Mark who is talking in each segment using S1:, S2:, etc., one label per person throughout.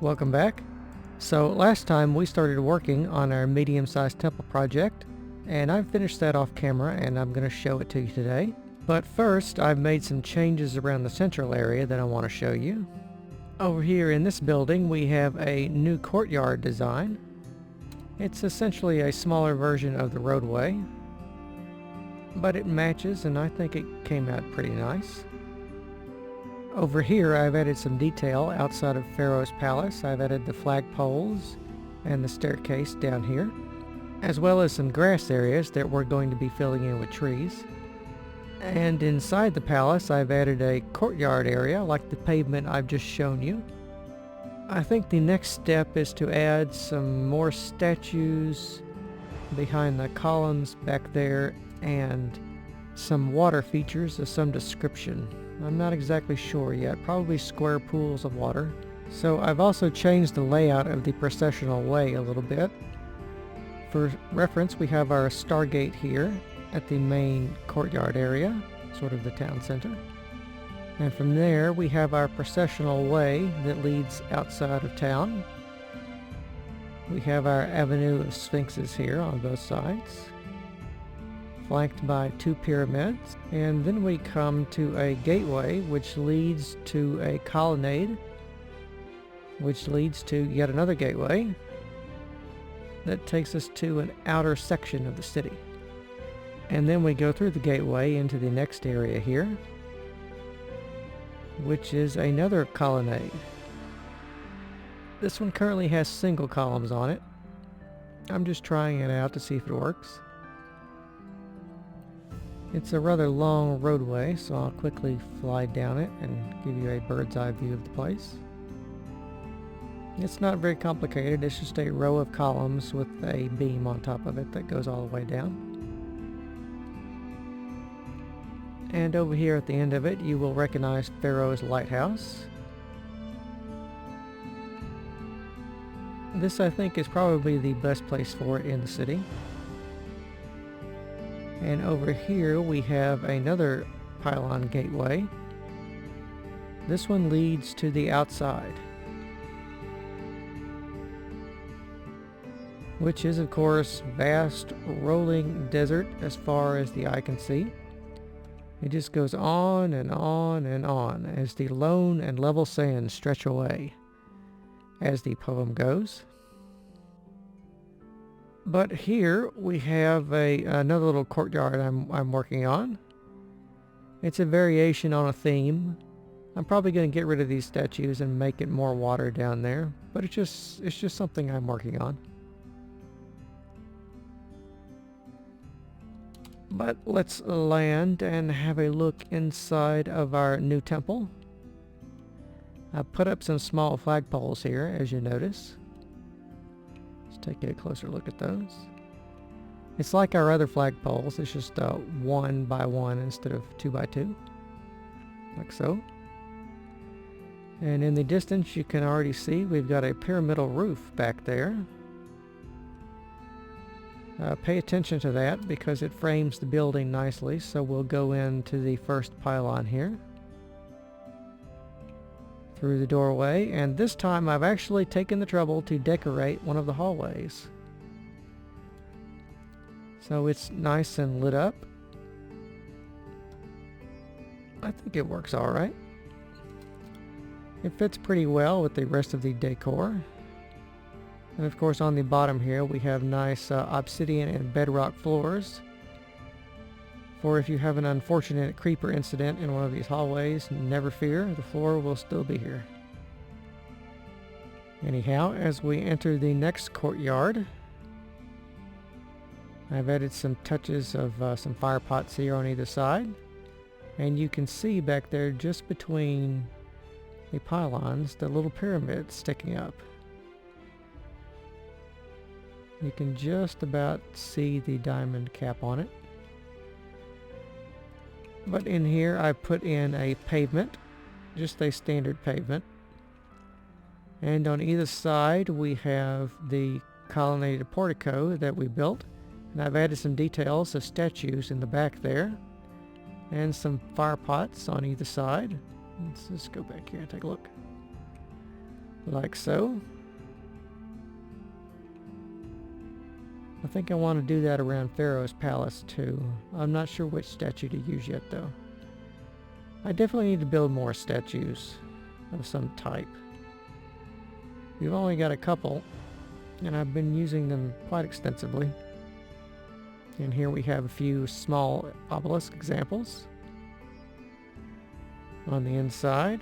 S1: Welcome back. So last time we started working on our medium-sized temple project, and I've finished that off camera and I'm going to show it to you today. But first, I've made some changes around the central area that I want to show you. Over here in this building we have a new courtyard design. It's essentially a smaller version of the roadway, but it matches and I think it came out pretty nice. Over here I've added some detail outside of Pharaoh's palace. I've added the flagpoles and the staircase down here, as well as some grass areas that we're going to be filling in with trees. And inside the palace I've added a courtyard area like the pavement I've just shown you. I think the next step is to add some more statues behind the columns back there and some water features of some description. I'm not exactly sure yet, probably square pools of water. So I've also changed the layout of the processional way a little bit. For reference, we have our Stargate here at the main courtyard area, sort of the town center. And from there we have our processional way that leads outside of town. We have our avenue of sphinxes here on both sides, flanked by two pyramids, and then we come to a gateway which leads to a colonnade, which leads to yet another gateway that takes us to an outer section of the city. And then we go through the gateway into the next area here, which is another colonnade. This one currently has single columns on it. I'm just trying it out to see if it works. It's a rather long roadway, so I'll quickly fly down it and give you a bird's eye view of the place. It's not very complicated, it's just a row of columns with a beam on top of it that goes all the way down. And over here at the end of it, you will recognize Pharaoh's lighthouse. This, I think, is probably the best place for it in the city. And over here we have another pylon gateway. This one leads to the outside, which is of course vast rolling desert as far as the eye can see. It just goes on and on and on as the lone and level sands stretch away, as the poem goes. But here we have another little courtyard I'm working on. It's a variation on a theme. I'm probably going to get rid of these statues and make it more water down there, but it's just something I'm working on. But let's land and have a look inside of our new temple. I put up some small flagpoles here, as you notice. Let's take a closer look at those. It's like our other flagpoles, it's just 1 by 1 instead of 2 by 2, like so. And in the distance you can already see we've got a pyramidal roof back there. Pay attention to that because it frames the building nicely, so we'll go into the first pylon here through the doorway, and this time I've actually taken the trouble to decorate one of the hallways. So it's nice and lit up. I think it works alright. It fits pretty well with the rest of the decor. And of course on the bottom here we have nice obsidian and bedrock floors. For if you have an unfortunate creeper incident in one of these hallways, never fear, the floor will still be here. Anyhow, as we enter the next courtyard, I've added some touches of some fire pots here on either side. And you can see back there just between the pylons the little pyramid sticking up. You can just about see the diamond cap on it. But in here I put in a pavement, just a standard pavement. And on either side we have the colonnaded portico that we built. And I've added some details of statues in the back there. And some fire pots on either side. Let's just go back here and take a look. like so. I think I want to do that around Pharaoh's palace too. I'm not sure which statue to use yet though. I definitely need to build more statues of some type. We've only got a couple, and I've been using them quite extensively. And here we have a few small obelisk examples on the inside.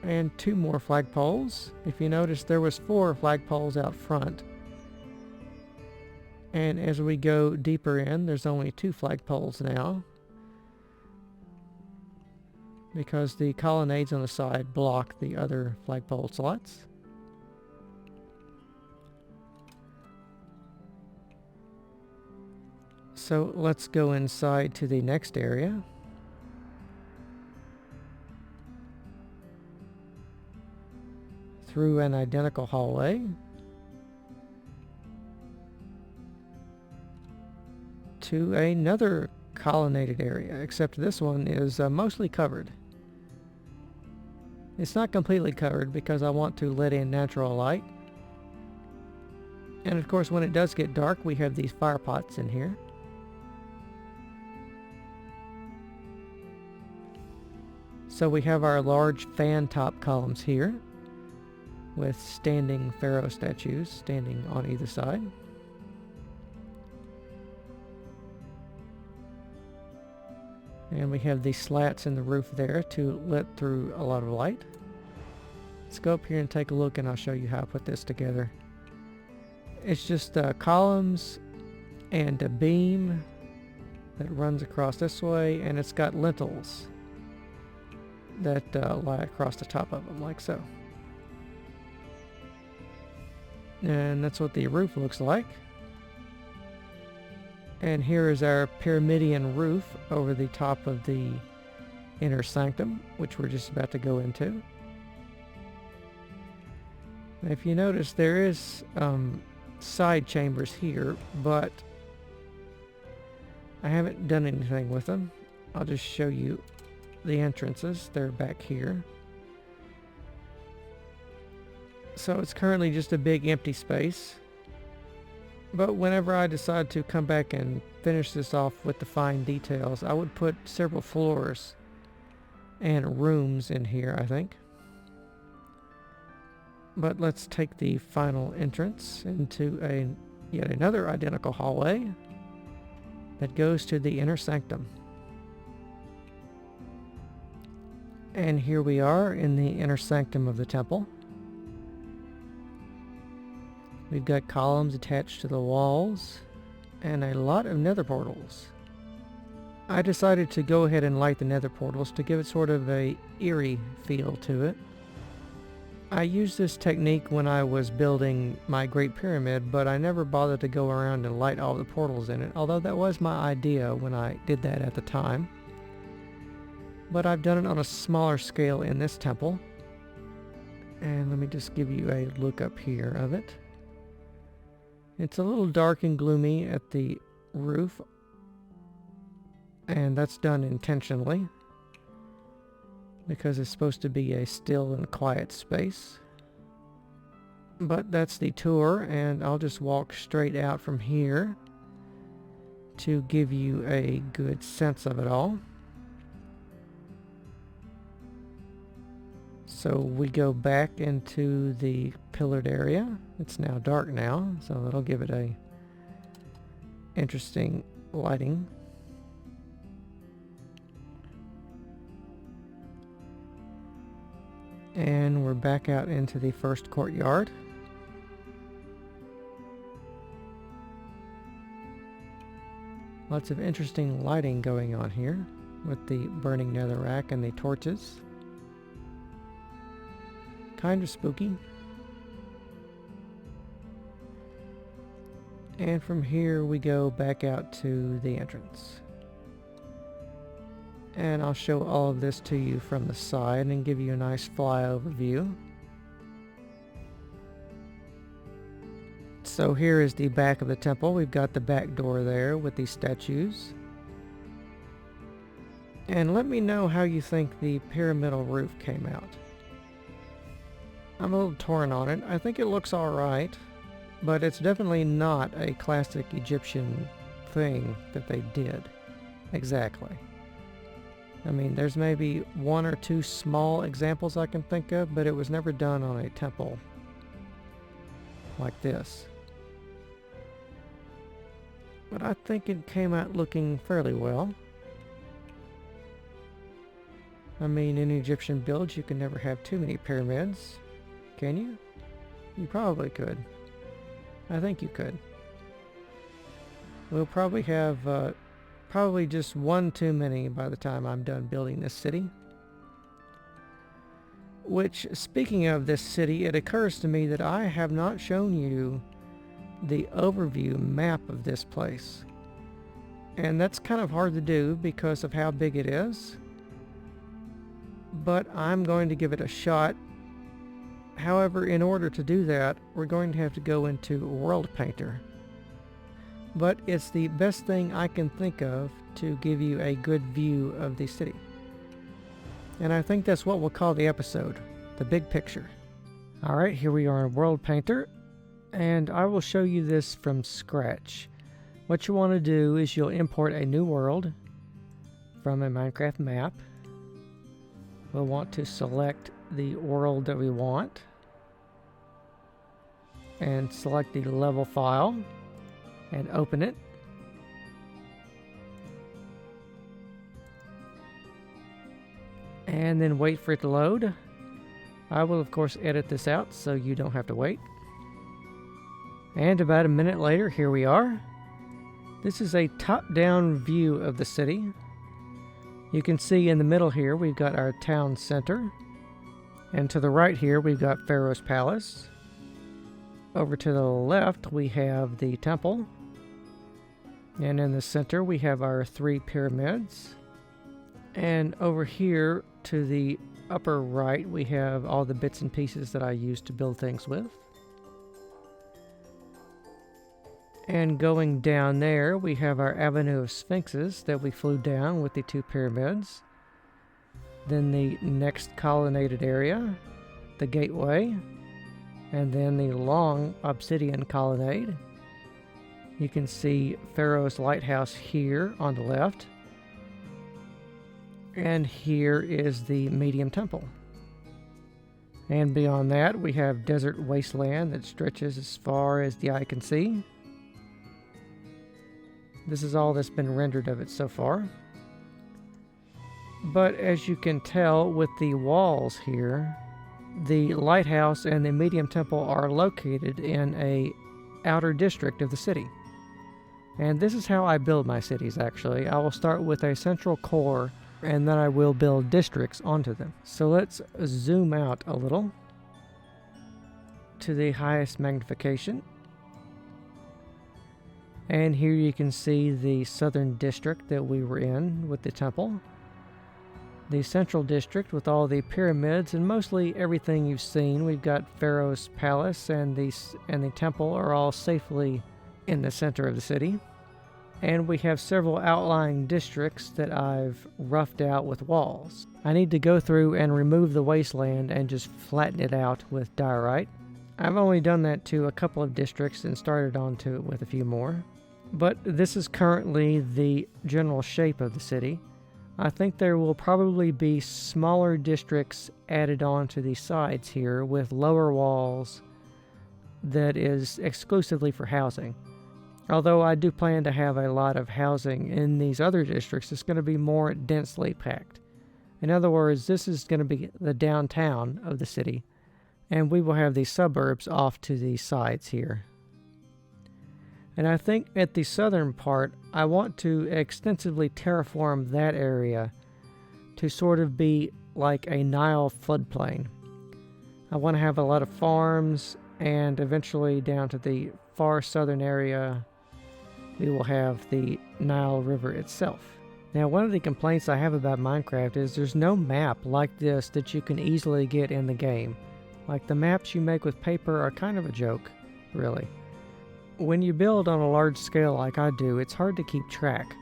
S1: And 2 more flagpoles. If you notice, there was 4 flagpoles out front. And as we go deeper in, there's only 2 flagpoles now, because the colonnades on the side block the other flagpole slots. So let's go inside to the next area. Through an identical hallway to another colonnaded area, except this one is mostly covered. It's not completely covered because I want to let in natural light. And of course, when it does get dark, we have these fire pots in here. So we have our large fan top columns here with standing pharaoh statues standing on either side. And we have these slats in the roof there to let through a lot of light. Let's go up here and take a look, and I'll show you how I put this together. It's just columns and a beam that runs across this way, and it's got lintels that lie across the top of them, like so. And that's what the roof looks like. And here is our pyramidion roof over the top of the inner sanctum, which we're just about to go into. If you notice, there is side chambers here, but I haven't done anything with them. I'll just show you the entrances. They're back here. So it's currently just a big empty space. But whenever I decide to come back and finish this off with the fine details, I would put several floors and rooms in here, I think. But let's take the final entrance into yet another identical hallway that goes to the inner sanctum. And here we are in the inner sanctum of the temple. We've got columns attached to the walls and a lot of nether portals. I decided to go ahead and light the nether portals to give it sort of a eerie feel to it. I used this technique when I was building my Great Pyramid, but I never bothered to go around and light all the portals in it, although that was my idea when I did that at the time. But I've done it on a smaller scale in this temple. And let me just give you a look up here of it. It's a little dark and gloomy at the roof, and that's done intentionally because it's supposed to be a still and quiet space. But that's the tour, and I'll just walk straight out from here to give you a good sense of it all. So we go back into the pillared area. It's now dark now, so that'll give it a interesting lighting. And we're back out into the first courtyard. Lots of interesting lighting going on here with the burning netherrack and the torches. Kind of spooky. And from here we go back out to the entrance. And I'll show all of this to you from the side and give you a nice flyover view. So here is the back of the temple. We've got the back door there with these statues. And let me know how you think the pyramidal roof came out. I'm a little torn on it. I think it looks alright, but it's definitely not a classic Egyptian thing that they did. Exactly. I mean, there's maybe one or two small examples I can think of, but it was never done on a temple like this. But I think it came out looking fairly well. I mean, in Egyptian builds, you can never have too many pyramids, can you? You probably could. I think you could. We'll probably have probably just one too many by the time I'm done building this city. Which, speaking of this city, it occurs to me that I have not shown you the overview map of this place. And that's kind of hard to do because of how big it is. But I'm going to give it a shot. However, in order to do that, we're going to have to go into World Painter. But it's the best thing I can think of to give you a good view of the city. And I think that's what we'll call the episode, the big picture. Alright, here we are in World Painter, and I will show you this from scratch. What you want to do is you'll import a new world from a Minecraft map. We'll want to select the world that we want and select the level file and open it. And then wait for it to load. I will of course edit this out so you don't have to wait. And about a minute later, here we are. This is a top-down view of the city. You can see in the middle here we've got our town center. And to the right here we've got Pharaoh's Palace. Over to the left we have the temple. And in the center we have our 3 pyramids. And over here to the upper right we have all the bits and pieces that I use to build things with. And going down there we have our Avenue of Sphinxes that we flew down with the 2 pyramids. Then the next colonnaded area, the gateway, and then the long obsidian colonnade. You can see Pharaoh's lighthouse here on the left. And here is the medium temple. And beyond that we have desert wasteland that stretches as far as the eye can see. This is all that's been rendered of it so far. But as you can tell with the walls here, the lighthouse and the medium temple are located in a outer district of the city. And this is how I build my cities actually. I will start with a central core and then I will build districts onto them. So let's zoom out a little to the highest magnification. And here you can see the southern district that we were in with the temple. The central district with all the pyramids and mostly everything you've seen. We've got Pharaoh's Palace and the temple are all safely in the center of the city. And we have several outlying districts that I've roughed out with walls. I need to go through and remove the wasteland and just flatten it out with diorite. I've only done that to a couple of districts and started onto it with a few more. But this is currently the general shape of the city. I think there will probably be smaller districts added on to the sides here with lower walls that is exclusively for housing. Although I do plan to have a lot of housing in these other districts, it's going to be more densely packed. In other words, this is going to be the downtown of the city, and we will have the suburbs off to the sides here. And I think at the southern part, I want to extensively terraform that area to sort of be like a Nile floodplain. I want to have a lot of farms, and eventually down to the far southern area we will have the Nile River itself. Now, one of the complaints I have about Minecraft is there's no map like this that you can easily get in the game. Like, the maps you make with paper are kind of a joke, really. When you build on a large scale like I do, it's hard to keep track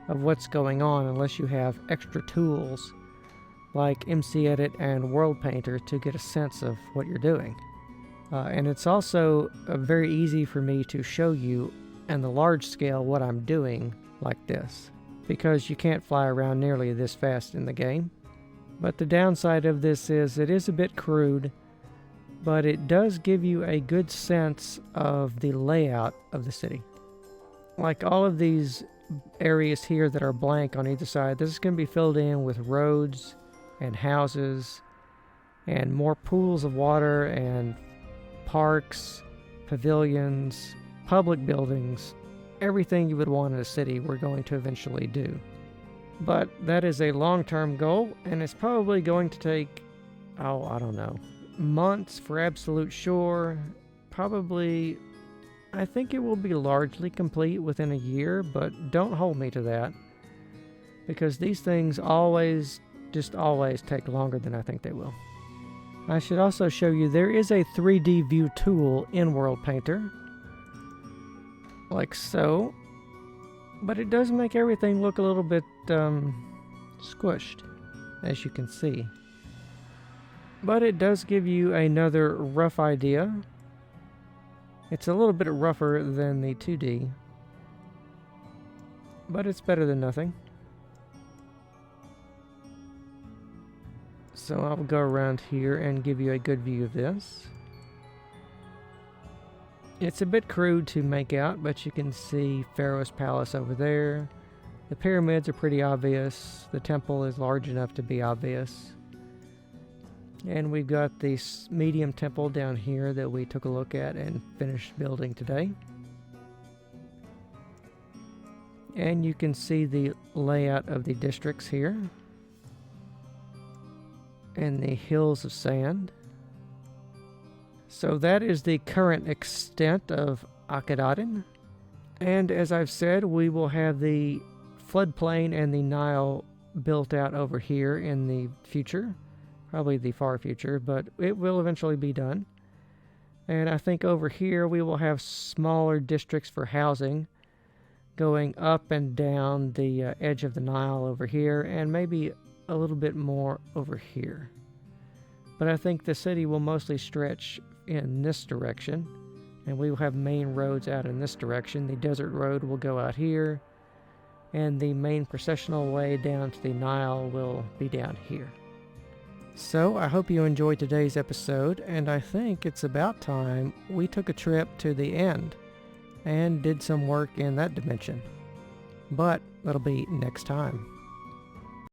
S1: of what's going on unless you have extra tools like MC Edit and World Painter to get a sense of what you're doing. And it's also very easy for me to show you on the large scale what I'm doing like this, because you can't fly around nearly this fast in the game. But the downside of this is it is a bit crude, but it does give you a good sense of the layout of the city. Like all of these areas here that are blank on either side, this is going to be filled in with roads and houses and more pools of water and parks, pavilions, public buildings. Everything you would want in a city we're going to eventually do. But that is a long-term goal, and it's probably going to take, I don't know, months for absolute sure. Probably, I think it will be largely complete within a year, but don't hold me to that, because these things always take longer than I think they will. I should also show you there is a 3D view tool in World Painter, like so, but it does make everything look a little bit squished, as you can see. But it does give you another rough idea. It's a little bit rougher than the 2D, but it's better than nothing. So I'll go around here and give you a good view of this. It's a bit crude to make out, but you can see Pharaoh's Palace over there. The pyramids are pretty obvious. The temple is large enough to be obvious. And we've got this medium temple down here that we took a look at and finished building today. And you can see the layout of the districts here. And the hills of sand. So that is the current extent of Akhenaten. And as I've said, we will have the floodplain and the Nile built out over here in the future. Probably the far future, but it will eventually be done. And I think over here we will have smaller districts for housing going up and down the edge of the Nile over here, and maybe a little bit more over here. But I think the city will mostly stretch in this direction, and we will have main roads out in this direction. The desert road will go out here, and the main processional way down to the Nile will be down here. So I hope you enjoyed today's episode, and I think it's about time we took a trip to the end and did some work in that dimension. But that'll be next time.